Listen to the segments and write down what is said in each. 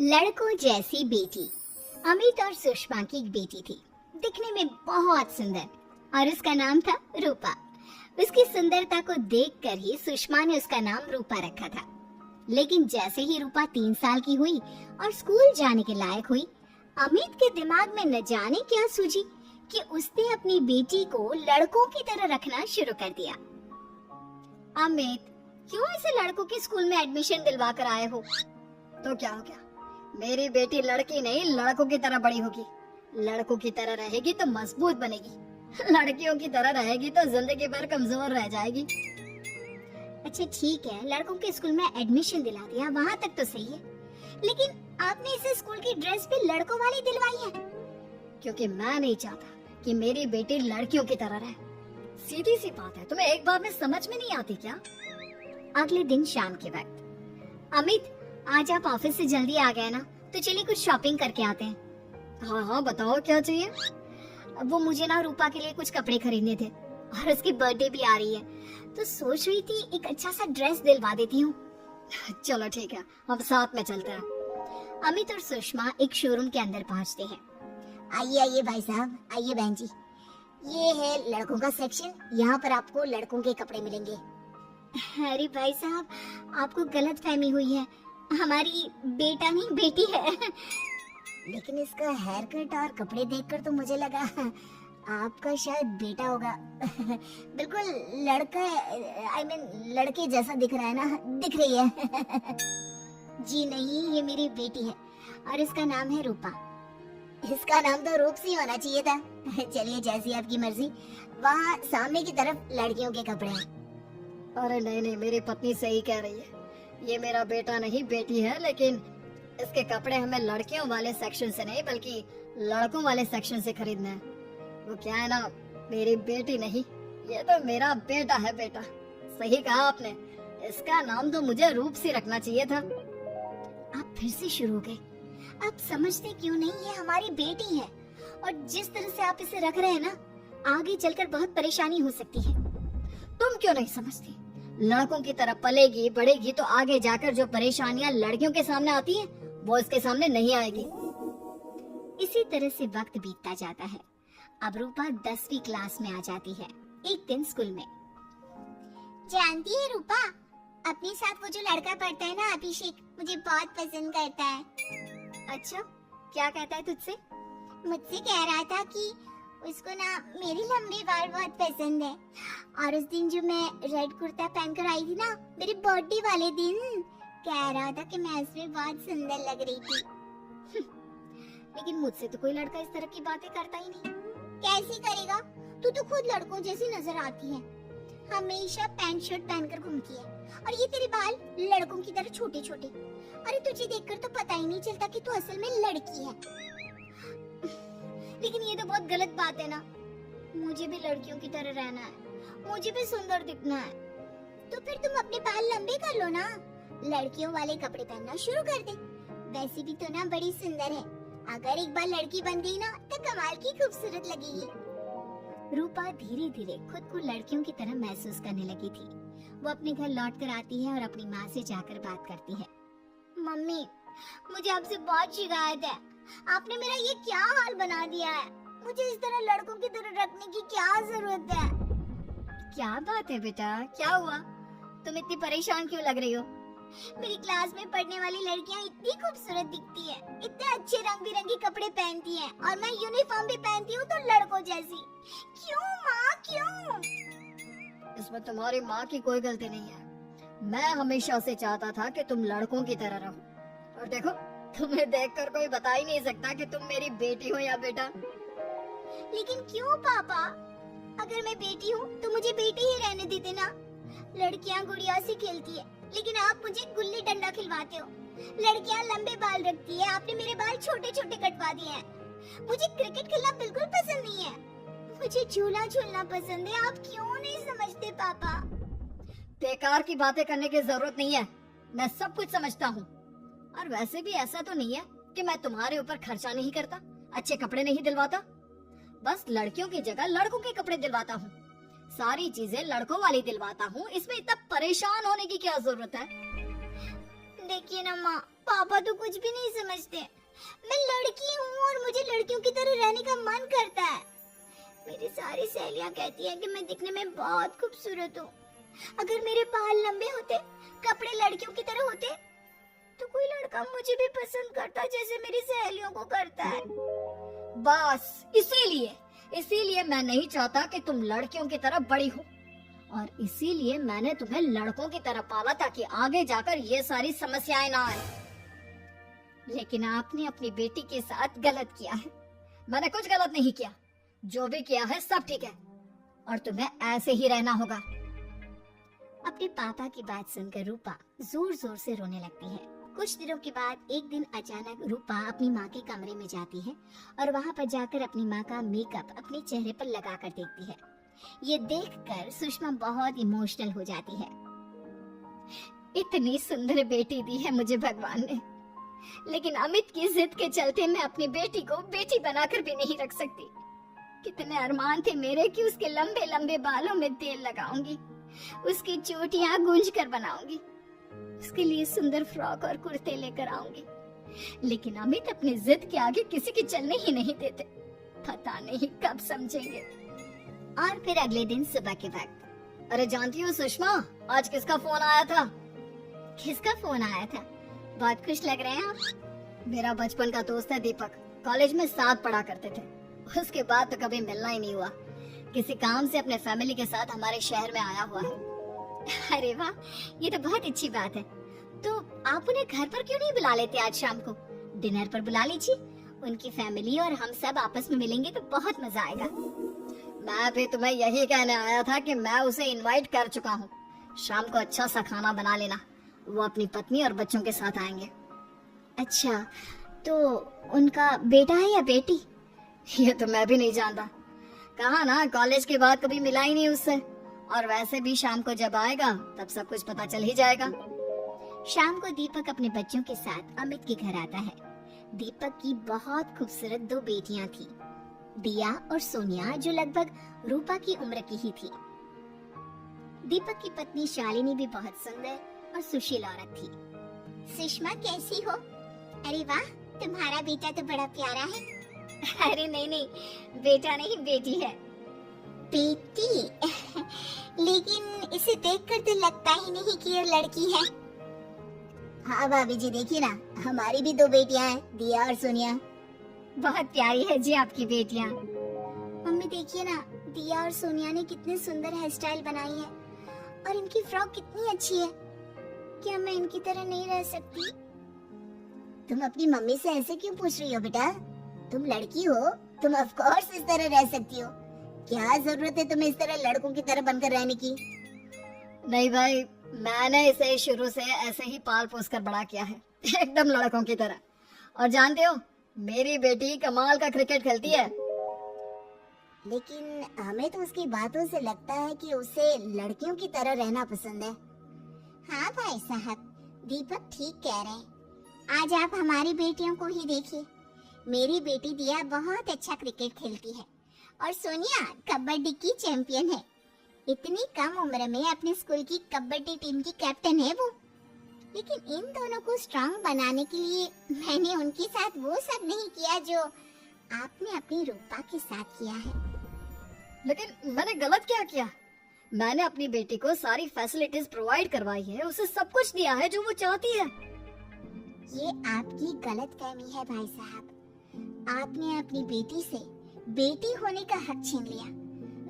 लड़कों जैसी बेटी। अमित और सुषमा की एक बेटी थी, दिखने में बहुत सुंदर और उसका नाम था रूपा। उसकी सुंदरता को देखकर ही सुषमा ने उसका नाम रूपा रखा था। लेकिन जैसे ही रूपा 3 साल की हुई और स्कूल जाने के लायक हुई, अमित के दिमाग में न जाने क्या सूझी कि उसने अपनी बेटी को लड़कों की तरह रखना शुरू कर दिया। अमित, क्यों इसे लड़कों के स्कूल में एडमिशन दिलवा कर आए हो? तो क्या हो गया, मेरी बेटी लड़की नहीं लड़कों की तरह बड़ी होगी। लड़कों की तरह रहेगी तो मजबूत बनेगी, लड़कियों की तरह रहेगी तो जिंदगी भर कमजोर रह जाएगी। अच्छा ठीक है, लड़कों के स्कूल में एडमिशन दिला दिया, वहाँ तक तो सही है। लेकिन आपने इसे स्कूल की ड्रेस भी लड़कों वाली दिलवाई है। क्योंकि मैं नहीं चाहता कि मेरी बेटी लड़कियों की तरह रहे। सीधी सी बात है, तुम्हें एक बार में समझ में नहीं आती क्या? अगले दिन शाम के वक्त, अमित आज आप ऑफिस से जल्दी आ गए ना, तो चलिए कुछ शॉपिंग करके आते हैं। हाँ हाँ बताओ क्या चाहिए। वो मुझे ना रूपा के लिए कुछ कपड़े खरीदने थे और उसकी बर्थडे भी आ रही है, तो सोच रही थी एक अच्छा सा ड्रेस दिलवा देती हूँ। चलो ठीक है, हम साथ में चलते हैं। अमित और सुषमा एक शोरूम के अंदर पहुँचते हैं। आइए आइए भाई साहब, आइए बहन जी, ये है लड़कों का सेक्शन, यहाँ पर आपको लड़कों के कपड़े मिलेंगे। अरे भाई साहब, आपको गलत फहमी हुई है, हमारी बेटा नहीं बेटी है। लेकिन इसका हेयर कट और कपड़े देखकर तो मुझे लगा आपका शायद बेटा होगा। बिल्कुल लड़का, आई मीन लड़के जैसा दिख रहा है ना, दिख रही है। जी नहीं, ये मेरी बेटी है और इसका नाम है रूपा। इसका नाम तो रूप सी होना चाहिए था। चलिए जैसी आपकी मर्जी, वहाँ सामने की तरफ लड़कियों के कपड़े हैं। अरे नहीं नहीं, मेरी पत्नी सही कह रही है, ये मेरा बेटा नहीं बेटी है, लेकिन इसके कपड़े हमें लड़कियों वाले सेक्शन से नहीं बल्कि लड़कों वाले सेक्शन से खरीदना है। वो क्या है ना, मेरी बेटी नहीं, ये तो मेरा बेटा है। बेटा सही कहा आपने, इसका नाम तो मुझे रूप से रखना चाहिए था। आप फिर से शुरू हो गए। आप समझते क्यों नहीं, ये हमारी बेटी है और जिस तरह से आप इसे रख रहे हैं ना, आगे चलकर बहुत परेशानी हो सकती है। तुम क्यों नहीं समझती? लड़कों की तरह पलेगी बढ़ेगी तो आगे जाकर जो परेशानियां लड़कियों के सामने आती हैं, वो इसके सामने नहीं आएगी। इसी तरह से वक्त बीतता जाता है। अब रूपा 10वीं क्लास में आ जाती है। एक दिन स्कूल में, जानती है रूपा, अपने साथ वो जो लड़का पढ़ता है ना, अभिषेक, मुझे बहुत पसंद करता है। अच्छा, क्या कहता है तुझसे? मुझसे कह रहा था कि उसको ना मेरे लंबे बाल बहुत पसंद है, और उस दिन जो मैं रेड कुर्ता पहनकर आई थी ना, मेरे बर्थडे वाले दिन, कह रहा था कि मैं उसमें बहुत सुंदर लग रही थी। लेकिन मुझसे तो कोई लड़का इस तरह की बातें करता ही नहीं। कैसे करेगा? तू तो खुद लड़कों जैसी नजर आती है, हमेशा पैंट शर्ट पहनकर घूमती है, और ये तेरे बाल लड़कों की तरह छोटे छोटे। अरे तुझे देखकर तो पता ही नहीं चलता कि तू असल में लड़की है। लेकिन ये तो बहुत गलत बात है ना, मुझे भी लड़कियों की तरह रहना है, मुझे भी सुंदर दिखना है। तो फिर तुम अपने बाल लंबे कर लो ना, लड़कियों वाले कपड़े पहनना शुरू कर दे। वैसे भी तो ना बड़ी सुंदर है, अगर एक बार लड़की बन गई ना तो कमाल की खूबसूरत लगेगी। रूपा धीरे धीरे खुद को लड़कियों की तरह महसूस करने लगी थी। वो अपने घर लौट कर आती है और अपनी माँ से जाकर बात करती है। मम्मी, मुझे आपसे बहुत शिकायत है, आपने मेरा ये क्या हाल बना दिया है, मुझे इस तरह लड़कों की तरह रखने की क्या जरूरत है? क्या बात है बेटा, क्या हुआ? तुम इतनी परेशान क्यों लग रही हो? मेरी क्लास में पढ़ने वाली लड़कियां इतनी खूबसूरत दिखती हैं, इतने अच्छे रंग बिरंगे कपड़े पहनती हैं, और मैं यूनिफॉर्म भी पहनती हूँ तो लड़कों जैसी। क्यों माँ, क्यों? इसमें तुम्हारी माँ की कोई गलती नहीं है। मैं हमेशा से चाहता था कि तुम लड़कों की तरह रहो, और देखो तुम्हें देखकर कोई बता ही नहीं सकता कि तुम मेरी बेटी हो या बेटा। लेकिन क्यों पापा? अगर मैं बेटी हूँ तो मुझे बेटी ही रहने देते ना। लड़कियाँ गुड़िया से खेलती है, लेकिन आप मुझे गुल्ली डंडा खिलवाते हो। लड़कियाँ लंबे बाल रखती है, आपने मेरे बाल छोटे छोटे कटवा दिए हैं। मुझे क्रिकेट खेलना बिल्कुल पसंद नहीं है, मुझे झूला झूलना पसंद है। आप क्यों नहीं समझते पापा? बेकार की बातें करने की जरूरत नहीं है, मैं सब कुछ समझता हूँ। और वैसे भी ऐसा तो नहीं है कि मैं तुम्हारे ऊपर खर्चा नहीं करता, अच्छे कपड़े नहीं दिलवाता, बस लड़कियों की जगह लड़कों के कपड़े दिलवाता हूँ, सारी चीजें लड़कों वाली दिलवाता हूँ। इसमें इतना परेशान होने की क्या जरूरत है? देखिए ना माँ, पापा तो कुछ भी नहीं समझते। मैं लड़की हूँ और मुझे लड़कियों की तरह रहने का मन करता है। मेरी सारी सहेलियाँ कहती हैं कि मैं दिखने में बहुत खूबसूरत हूँ। अगर मेरे बाल लंबे होते, कपड़े लड़कियों की तरह होते, तो कोई लड़का मुझे भी पसंद करता जैसे मेरी सहेलियों को करता है। बस इसीलिए मैं नहीं चाहता कि तुम लड़कियों की तरह बड़ी हो, और इसीलिए मैंने तुम्हें लड़कों की तरह पाला ताकि आगे जाकर ये सारी समस्याएं ना आए। लेकिन आपने अपनी बेटी के साथ गलत किया है। मैंने कुछ गलत नहीं किया, जो भी किया है सब ठीक है, और तुम्हें ऐसे ही रहना होगा। अपने पापा की बात सुनकर रूपा जोर जोर से रोने लगती है। कुछ दिनों के बाद एक दिन अचानक रूपा अपनी माँ के कमरे में जाती है और वहाँ पर जाकर अपनी माँ का मेकअप अपने चेहरे पर लगाकर देखती है। ये देखकर सुषमा बहुत इमोशनल हो जाती है। इतनी सुंदर बेटी दी है मुझे भगवान ने, लेकिन अमित की जिद के चलते मैं अपनी बेटी को बेटी बनाकर भी नहीं रख सकती। कितने अरमान थे मेरे कि उसके लंबे लंबे बालों में तेल लगाऊंगी, उसकी चोटियां गूंज कर बनाऊंगी, उसके लिए सुंदर फ्रॉक और कुर्ते लेकर आऊंगी। लेकिन अमित अपनी जिद के आगे किसी की चलने ही नहीं देते। पता नहीं कब समझेंगे। और फिर अगले दिन सुबह के वक्त, अरे जानती हो सुषमा, आज किसका फोन आया था? किसका फोन आया था? बहुत खुश लग रहे हैं आप। मेरा बचपन का दोस्त है दीपक, कॉलेज में साथ पढ़ा करते थे। उसके बाद तो कभी मिलना ही नहीं हुआ। किसी काम से अपने फैमिली के साथ हमारे शहर में आया हुआ है। अरे वाह, ये तो बहुत अच्छी बात है। तो आप उन्हें घर पर क्यों नहीं बुला लेते? आज शाम को डिनर पर बुला लीजिए। उनकी फैमिली और हम सब आपस में मिलेंगे तो बहुत मजा आएगा। मैं भी तुम्हें यही कहने आया था कि मैं उसे इनवाइट कर चुका हूँ। शाम को अच्छा सा खाना बना लेना, वो अपनी पत्नी और बच्चों के साथ आएंगे। अच्छा, तो उनका बेटा है या बेटी? ये तो मैं भी नहीं जानता। कहा ना, कॉलेज के बाद कभी मिला ही नहीं उससे, और वैसे भी शाम को जब आएगा तब सब कुछ पता चल ही जाएगा। शाम को दीपक अपने बच्चों के साथ अमित के घर आता है। दीपक की बहुत खूबसूरत दो बेटियां थी, दिया और सोनिया, जो लगभग रूपा की उम्र की ही थी। दीपक की पत्नी शालिनी भी बहुत सुंदर और सुशील औरत थी। सुषमा कैसी हो? अरे वाह, तुम्हारा बेटा तो बड़ा प्यारा है। अरे नहीं, बेटा नहीं, बेटी है। बेटी? लेकिन इसे देखकर तो लगता ही नहीं कि ये लड़की है। हाँ भाभी जी, देखिए ना, हमारी भी दो बेटियां हैं, दिया और सोनिया। बहुत प्यारी है जी आपकी बेटियां। मम्मी देखिए ना, दिया और सोनिया ने कितने सुंदर हेयर स्टाइल बनाई है, और इनकी फ्रॉक कितनी अच्छी है। क्या मैं इनकी तरह नहीं रह सकती? तुम अपनी मम्मी से ऐसे क्यों पूछ रही हो बेटा? तुम लड़की हो, तुम ऑफ कोर्स इस तरह रह सकती हो। क्या जरूरत है तुम्हें इस तरह लड़कों की तरह बनकर रहने की? नहीं भाई, मैंने इसे शुरू से ऐसे ही पाल पोस कर बड़ा किया है, एकदम लड़कों की तरह। और जानते हो, मेरी बेटी कमाल का क्रिकेट खेलती है। लेकिन हमें तो उसकी बातों से लगता है कि उसे लड़कियों की तरह रहना पसंद है। हाँ भाई साहब, दीपक ठीक कह रहे हैं। आज आप हमारी बेटियों को ही देखिए। मेरी बेटी दिया बहुत अच्छा क्रिकेट खेलती है, और सोनिया कबड्डी की चैंपियन है। इतनी कम उम्र में अपने स्कूल की कबड्डी टीम की कैप्टन है वो। लेकिन इन दोनों को स्ट्रांग बनाने के लिए मैंने उनके साथ वो सब नहीं किया जो आपने अपनी रूपा के साथ किया है। लेकिन मैंने गलत क्या किया? मैंने अपनी बेटी को सारी फैसिलिटीज प्रोवाइड करवाई है, उसे सब कुछ दिया है जो वो चाहती है। ये आपकी गलतफहमी है भाई साहब। आपने अपनी बेटी से बेटी होने का हक छीन लिया।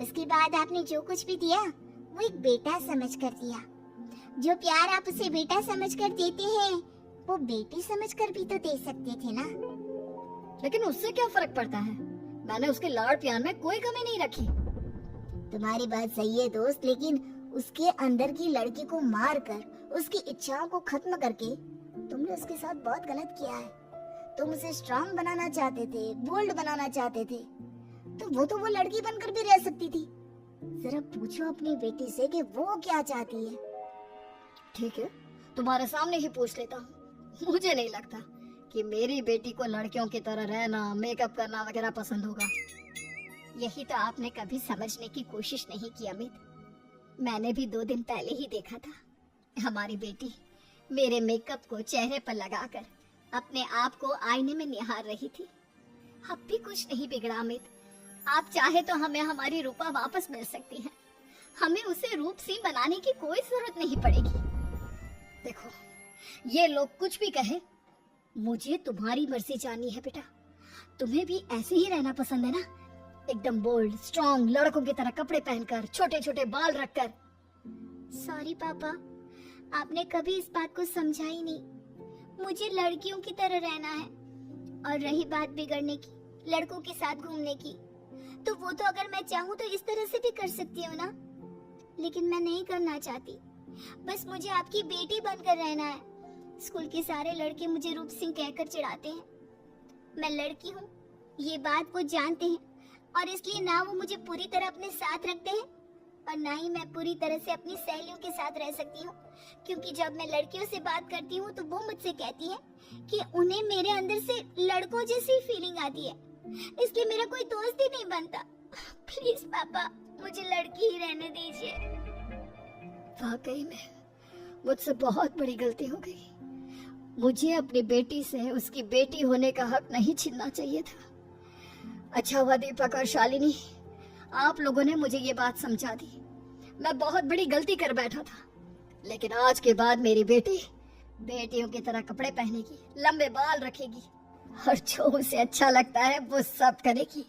उसके बाद आपने जो कुछ भी दिया वो एक बेटा समझकर दिया। जो प्यार आप उसे बेटा समझकर देते हैं, वो बेटी समझकर भी तो दे सकते थे ना। लेकिन उससे क्या फर्क पड़ता है? मैंने उसके लाड़ प्यार में कोई कमी नहीं रखी। तुम्हारी बात सही है दोस्त, लेकिन उसके अंदर की लड़की को मार कर, उसकी इच्छाओं को खत्म करके तुमने उसके साथ बहुत गलत किया है। तुम उसे स्ट्रांग बनाना चाहते थे, बोल्ड बनाना चाहते थे, तो वो लड़की बनकर भी रह सकती थी। जरा पूछो अपनी बेटी से कि वो क्या चाहती है। ठीक है, तुम्हारे सामने ही पूछ लेता हूँ। मुझे नहीं लगता कि मेरी बेटी को लड़कियों की तरह रहना, मेकअप करना वगैरह पसंद होगा। यही तो आपने कभी समझने की कोशिश नहीं की अमित। मैंने भी 2 दिन पहले ही देखा था। हमारी बेटी मेरे मेकअप को चेहरे पर लगाकर अपने आप को आईने में निहार रही थी। अब भी कुछ नहीं बिगड़ा अमित। आप चाहे तो हमें हमारी रूपा वापस मिल सकती है। हमें उसे रूपसी बनाने की कोई जरूरत नहीं पड़ेगी। देखो, ये लोग कुछ भी कहे, मुझे तुम्हारी मर्जी जाननी है बेटा। तुम्हें भी ऐसे ही रहना पसंद है ना? एकदम बोल्ड, स्ट्रॉन्ग, लड़कों की तरह कपड़े पहनकर, छोटे छोटे बाल रखकर। सॉरी पापा, आपने कभी इस बात को समझा ही नहीं। मुझे लड़कियों की तरह रहना है। और रही बात बिगड़ने की, लड़कों के साथ घूमने की, तो वो तो अगर मैं चाहूँ तो इस तरह से भी कर सकती हूँ ना। लेकिन मैं नहीं करना चाहती। बस मुझे आपकी बेटी बनकर रहना है। स्कूल के सारे लड़के मुझे रूप सिंह कहकर चिढ़ाते हैं। मैं लड़की हूँ, ये बात वो जानते हैं, और इसलिए ना वो मुझे पूरी तरह अपने साथ रखते हैं और ना ही मैं पूरी तरह से अपनी सहेलियों के साथ रह सकती हूँ। क्योंकि जब मैं लड़कियों से बात करती हूँ तो वो मुझसे कहती है कि उन्हें मेरे अंदर से लड़कों जैसी फीलिंग आती है, इसलिए मेरा कोई दोस्त ही नहीं बनता। प्लीज पापा, मुझे लड़की ही रहने दीजिए। वाकई में मुझसे बहुत बड़ी गलती हो गई। मुझे अपनी बेटी से उसकी बेटी होने का हक नहीं छीनना चाहिए था। अच्छा हुआ दीपक और शालिनी, आप लोगों ने मुझे ये बात समझा दी। मैं बहुत बड़ी गलती कर बैठा था, लेकिन आज के बाद मेरी बेटी बेटियों की तरह कपड़े पहनेगी, लंबे बाल रखेगी और जो उसे अच्छा लगता है वो सब करेगी।